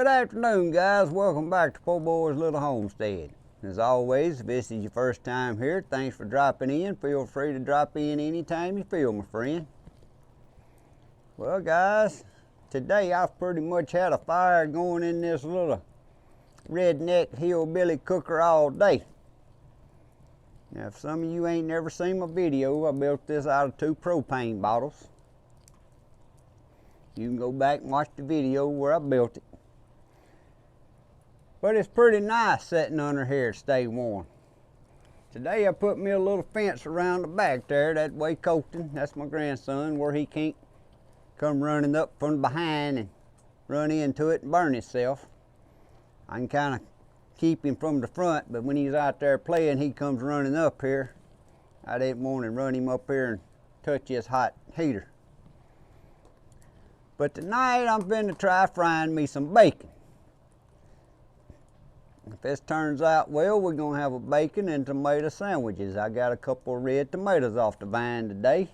Good afternoon, guys. Welcome back to Poorboys Little Homestead. As always, if this is your first time here, thanks for dropping in. Feel free to drop in anytime you feel, my friend. Well, guys, today I've pretty much had a fire going in this little redneck hillbilly cooker all day. Now, if some of you ain't never seen my video, I built this out of 2 propane bottles. You can go back and watch the video where I built it. But it's pretty nice sitting under here to stay warm. Today I put me a little fence around the back there, that way Colton, that's my grandson, where he can't come running up from behind and run into it and burn himself. I can kind of keep him from the front, but when he's out there playing, he comes running up here. I didn't want to run him up here and touch his hot heater. But tonight I'm finna try frying me some bacon. If this turns out well, we're gonna have a bacon and tomato sandwiches. I got a couple of red tomatoes off the vine today.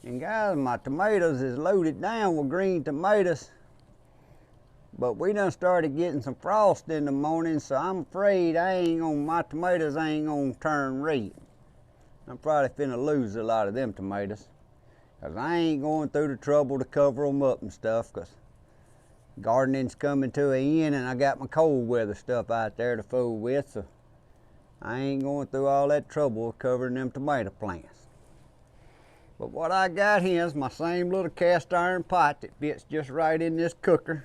And guys, my tomatoes is loaded down with green tomatoes. But we done started getting some frost in the morning, so I'm afraid my tomatoes ain't gonna turn red. I'm probably finna lose a lot of them tomatoes, cause I ain't going through the trouble to cover them up and stuff, cause gardening's coming to an end and I got my cold weather stuff out there to fool with, so I ain't going through all that trouble of covering them tomato plants. But what I got here is my same little cast iron pot that fits just right in this cooker.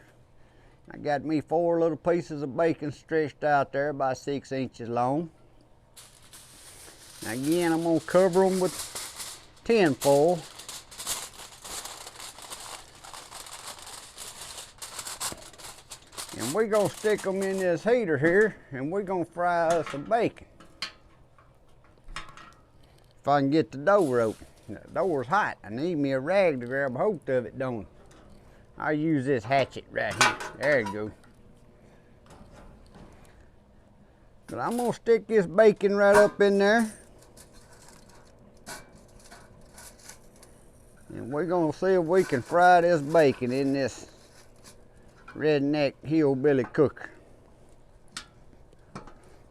I got me 4 little pieces of bacon stretched out there about 6 inches long. Now again, I'm gonna cover them with tin foil. And we're gonna stick them in this heater here and we're gonna fry us some bacon. If I can get the door open. The door's hot. I need me a rag to grab a hold of it, don't I? I'll use this hatchet right here. There you go. But I'm gonna stick this bacon right up in there. And we're gonna see if we can fry this bacon in this redneck hillbilly cooker.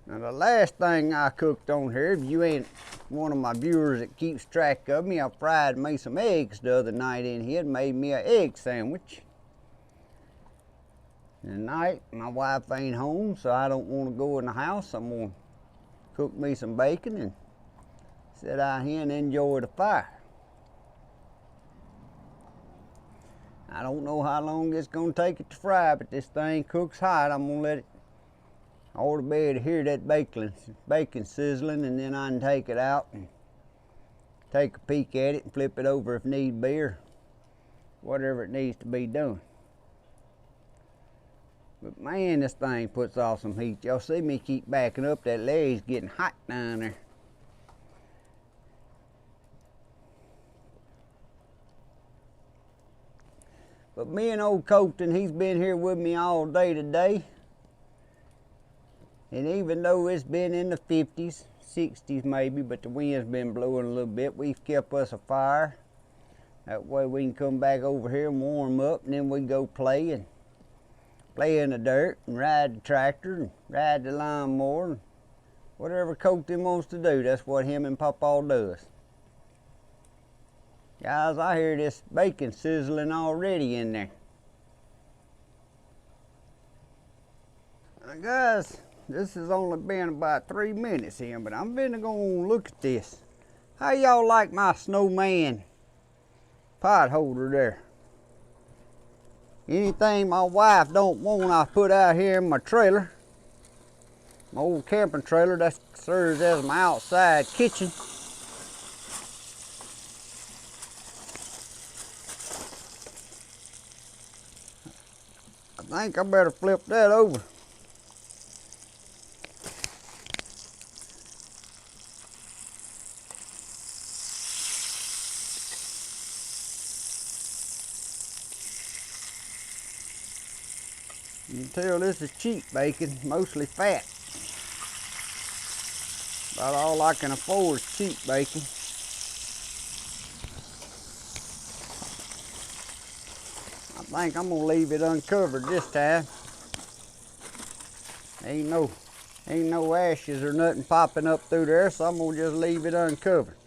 Now the last thing I cooked on here, if you ain't one of my viewers that keeps track of me, I fried me some eggs the other night in here and made me an egg sandwich. Tonight my wife ain't home, so I don't want to go in the house. I'm gonna cook me some bacon and sit out here and enjoy the fire. I don't know how long it's gonna take it to fry, but this thing cooks hot. I'm gonna let it, I ought to be able to hear that bacon sizzling, and then I can take it out and take a peek at it and flip it over if need be, or whatever it needs to be done. But man, this thing puts off some heat. Y'all see me keep backing up, that leg's getting hot down there. But me and old Colton, he's been here with me all day today. And even though it's been in the 50s, 60s maybe, but the wind's been blowing a little bit, we've kept us a fire. That way we can come back over here and warm up, and then we go play in the dirt and ride the tractor and ride the lawnmower. And whatever Colton wants to do, that's what him and Papa does. Guys, I hear this bacon sizzling already in there. Now guys, this has only been about 3 minutes here, but I'm gonna go look at this. How y'all like my snowman pot holder there? Anything my wife don't want, I put out here in my trailer. My old camping trailer that serves as my outside kitchen. I think I better flip that over. You can tell this is cheap bacon, mostly fat. About all I can afford is cheap bacon. I think I'm gonna leave it uncovered this time. Ain't no ashes or nothing popping up through there, so I'm gonna just leave it uncovered.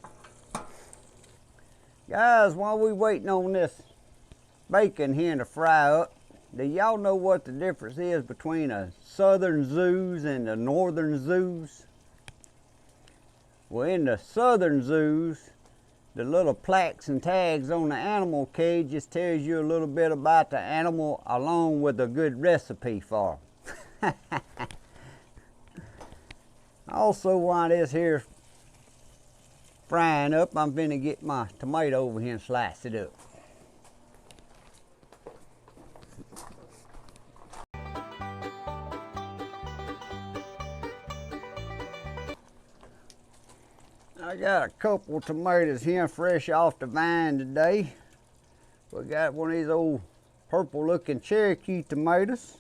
Guys, while we waiting on this bacon here to fry up, do y'all know what the difference is between a southern zoos and the northern zoos? Well, in the southern zoos, the little plaques and tags on the animal cages tells you a little bit about the animal along with a good recipe for them. Also, while this here frying up, I'm finna get my tomato over here and slice it up. I got a couple tomatoes here fresh off the vine today. We got one of these old purple looking Cherokee tomatoes,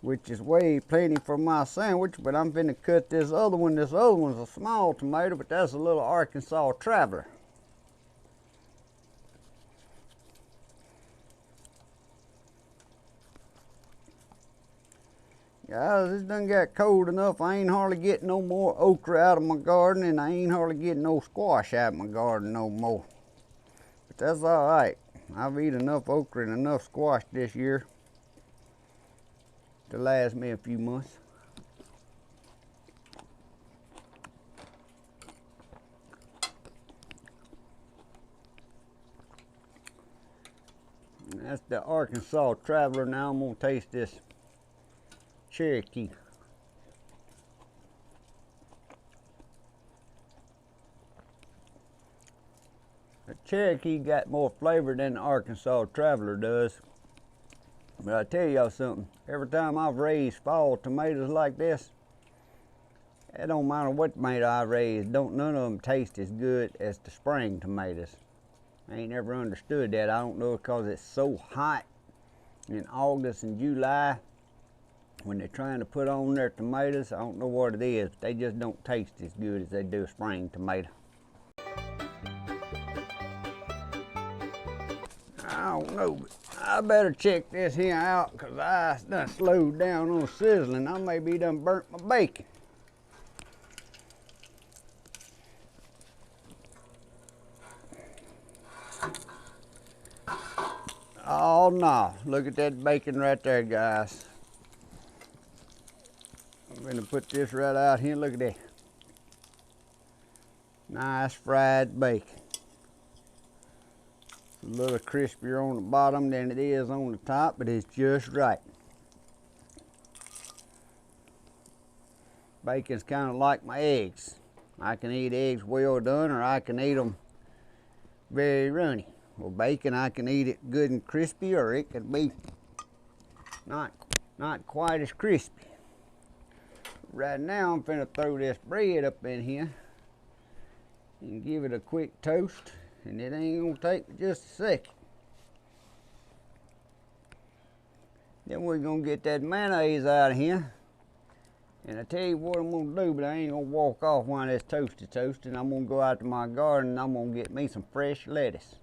which is way plenty for my sandwich, but I'm finna cut this other one. This other one's a small tomato, but that's a little Arkansas Traveler. Guys, it done got cold enough. I ain't hardly getting no more okra out of my garden, and I ain't hardly getting no squash out of my garden no more. But that's all right. I've eaten enough okra and enough squash this year to last me a few months. And that's the Arkansas Traveler. Now I'm gonna taste this Cherokee. The Cherokee got more flavor than the Arkansas Traveler does. But I tell y'all something, every time I've raised fall tomatoes like this, it don't matter what tomato I raise, none of them taste as good as the spring tomatoes. I ain't never understood that. I don't know, because it's so hot in August and July when they're trying to put on their tomatoes. I don't know what it is, but they just don't taste as good as they do a spring tomato. I don't know, but I better check this here out, because I done slowed down on sizzling. I may be done burnt my bacon. Oh no, look at that bacon right there, guys. I'm gonna put this right out here. Look at that. Nice fried bacon. It's a little crispier on the bottom than it is on the top, but it's just right. Bacon's kind of like my eggs. I can eat eggs well done, or I can eat them very runny. Well, bacon, I can eat it good and crispy, or it could be not quite as crispy. Right now, I'm finna throw this bread up in here and give it a quick toast, and it ain't gonna take just a second. Then we're gonna get that mayonnaise out of here. And I tell you what I'm gonna do, but I ain't gonna walk off while this toast is toasting. I'm gonna go out to my garden and I'm gonna get me some fresh lettuce.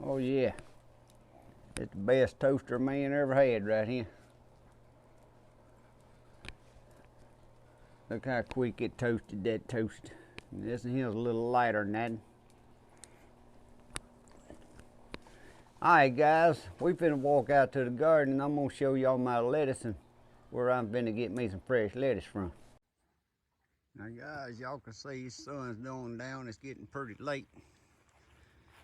Oh yeah, it's the best toaster man ever had right here. Look how quick it toasted that toast. And this one here's a little lighter than that. Alright guys, we finna walk out to the garden and I'm gonna show y'all my lettuce and where I'm finna get me some fresh lettuce from. Now guys, y'all can see the sun's going down, it's getting pretty late.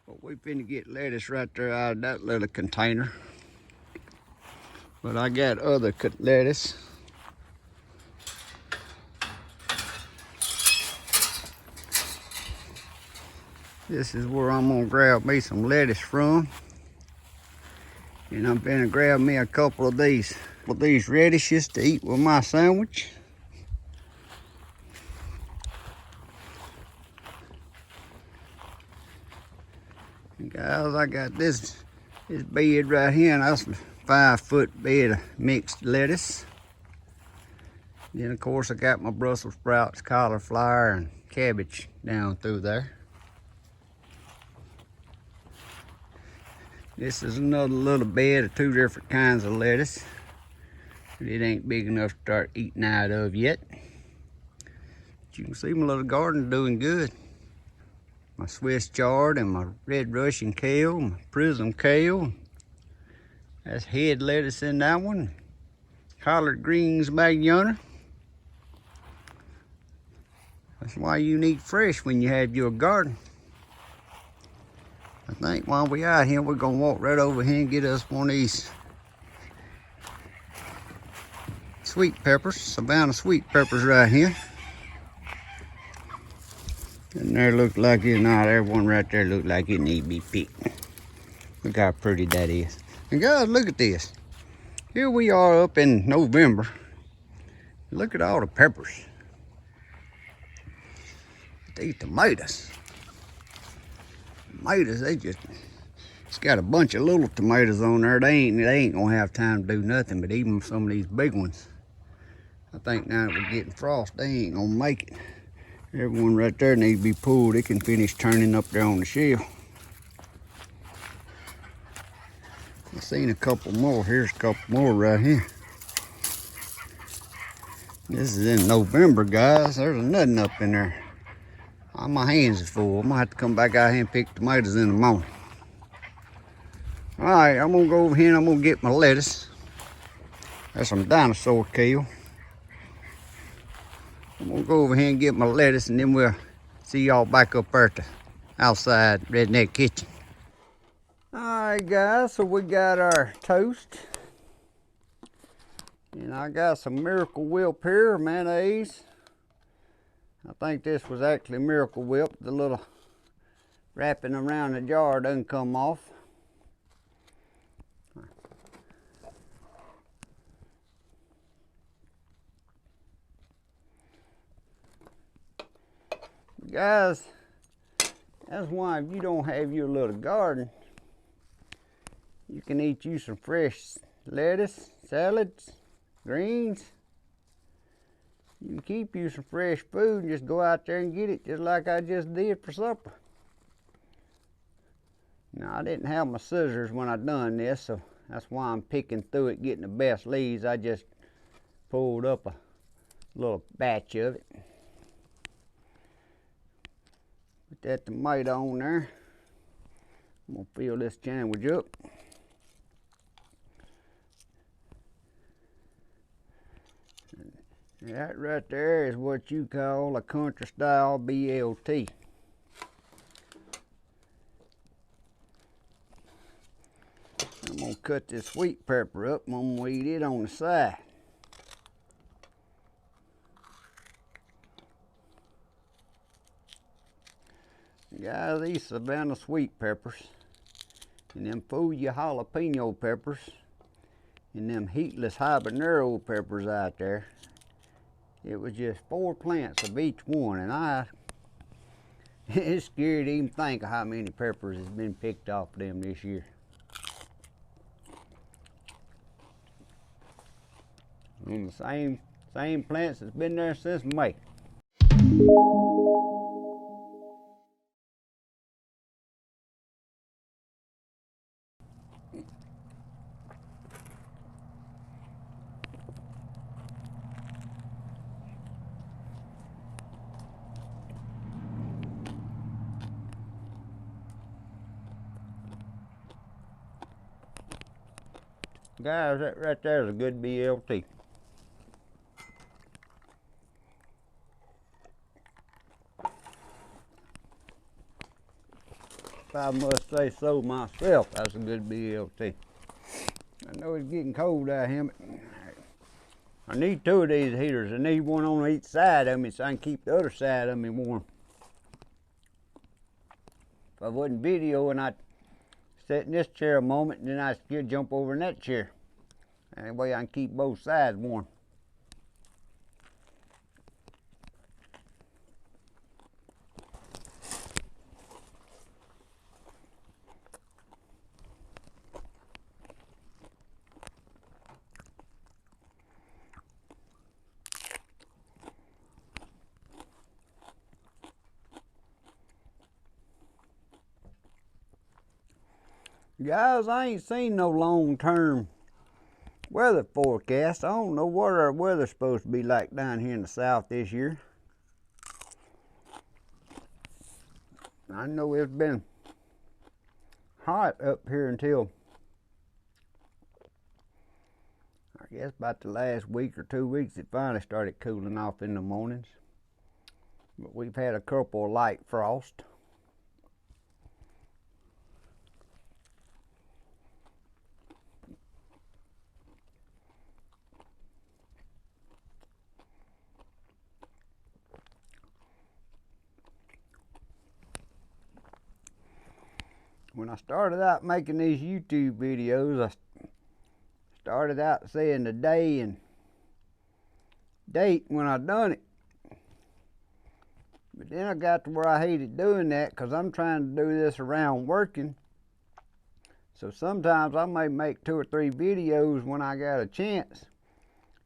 But we finna get lettuce right there out of that little container. But I got other lettuce. This is where I'm gonna grab me some lettuce from. And I'm gonna grab me a couple of these radishes to eat with my sandwich. And guys, I got this bed right here, and that's a 5-foot bed of mixed lettuce. Then of course I got my Brussels sprouts, cauliflower, and cabbage down through there. This is another little bed of 2 different kinds of lettuce. It ain't big enough to start eating out of yet. But you can see my little garden doing good. My Swiss chard and my red Russian kale, my prism kale. That's head lettuce in that one. Collard greens back yonder. That's why you need fresh when you have your garden. I think while we out here, we're gonna walk right over here and get us one of these sweet peppers, Savannah sweet peppers right here. And there look like it, nah, there one right there look like it need to be picked. Look how pretty that is. And guys, look at this. Here we are up in November. Look at all the peppers. These tomatoes. Tomatoes, it's got a bunch of little tomatoes on there. They ain't gonna have time to do nothing, but even some of these big ones, I think now that we're getting frost, they ain't gonna make it. Everyone right there needs to be pulled. It can finish turning up there on the shelf. I've seen a couple more. Here's a couple more right here. This is in November, guys. There's nothing up in there. All my hands are full. I'm gonna have to come back out here and pick tomatoes in the morning. All right, I'm gonna go over here and I'm gonna get my lettuce. That's some dinosaur kale. I'm gonna go over here and get my lettuce, and then we'll see y'all back up there at the outside redneck kitchen. All right, guys, so we got our toast. And I got some Miracle Whip here, mayonnaise. I think this was actually Miracle Whip. The little wrapping around the jar doesn't come off. Guys, that's why if you don't have your little garden, you can eat you some fresh lettuce, salads, greens. You can keep you some fresh food and just go out there and get it, just like I just did for supper. Now, I didn't have my scissors when I done this, so that's why I'm picking through it, getting the best leaves. I just pulled up a little batch of it. Put that tomato on there. I'm gonna fill this sandwich up. That right there is what you call a country style BLT. I'm gonna cut this sweet pepper up. I'm gonna eat it on the side. Guys, these Savannah sweet peppers and them Fuya jalapeno peppers and them heatless habanero peppers out there. It was just 4 plants of each one, and it's scary to even think of how many peppers has been picked off of them this year. And the same plants that's been there since May. Guys, that right there is a good BLT. If I must say so myself, that's a good BLT. I know it's getting cold out here, but I need 2 of these heaters. I need one on each side of me so I can keep the other side of me warm. If I wasn't videoing, I'd sit in this chair a moment and then I'd jump over in that chair. That way I can keep both sides warm. Guys, I ain't seen no long-term weather forecast. I don't know what our weather's supposed to be like down here in the south this year. I know it's been hot up here until I guess about the last week or 2 weeks. It finally started cooling off in the mornings, but we've had a couple of light frost. When I started out making these YouTube videos, I started out saying the day and date when I done it. But then I got to where I hated doing that because I'm trying to do this around working. So sometimes I may make 2 or 3 videos when I got a chance,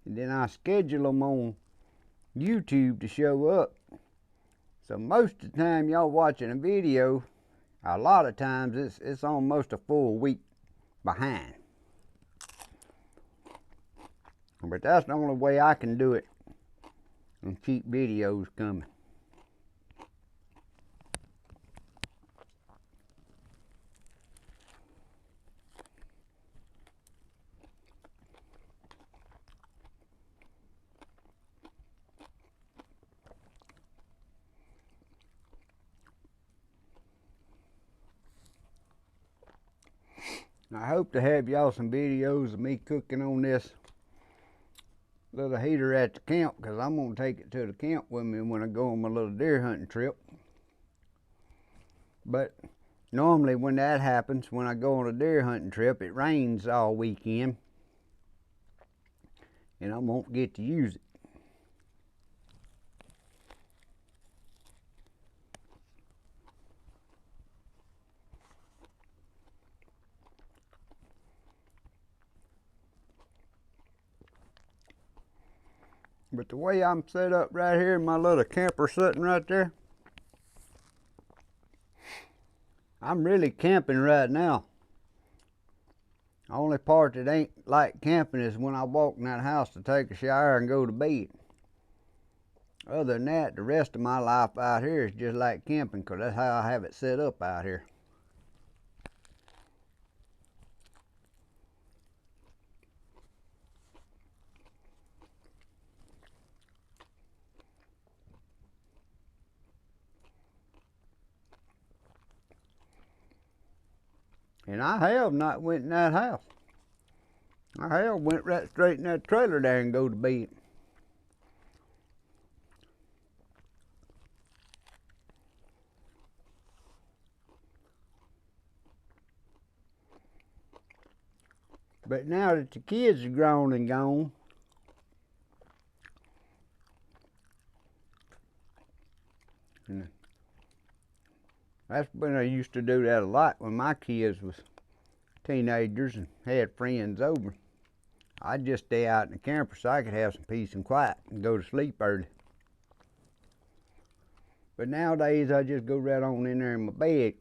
and then I schedule them on YouTube to show up. So most of the time y'all watching a video, a lot of times it's almost a full week behind. But that's the only way I can do it and keep videos coming. I hope to have y'all some videos of me cooking on this little heater at the camp, because I'm going to take it to the camp with me when I go on my little deer hunting trip. But normally when that happens, when I go on a deer hunting trip, it rains all weekend and I won't get to use it. But the way I'm set up right here in my little camper sitting right there, I'm really camping right now. The only part that ain't like camping is when I walk in that house to take a shower and go to bed. Other than that, the rest of my life out here is just like camping, because that's how I have it set up out here. And I have not went in that house. I have went right straight in that trailer there and go to bed. But now that the kids are grown and gone, and that's when I used to do that a lot when my kids was teenagers and had friends over. I'd just stay out in the camper so I could have some peace and quiet and go to sleep early. But nowadays I just go right on in there in my bed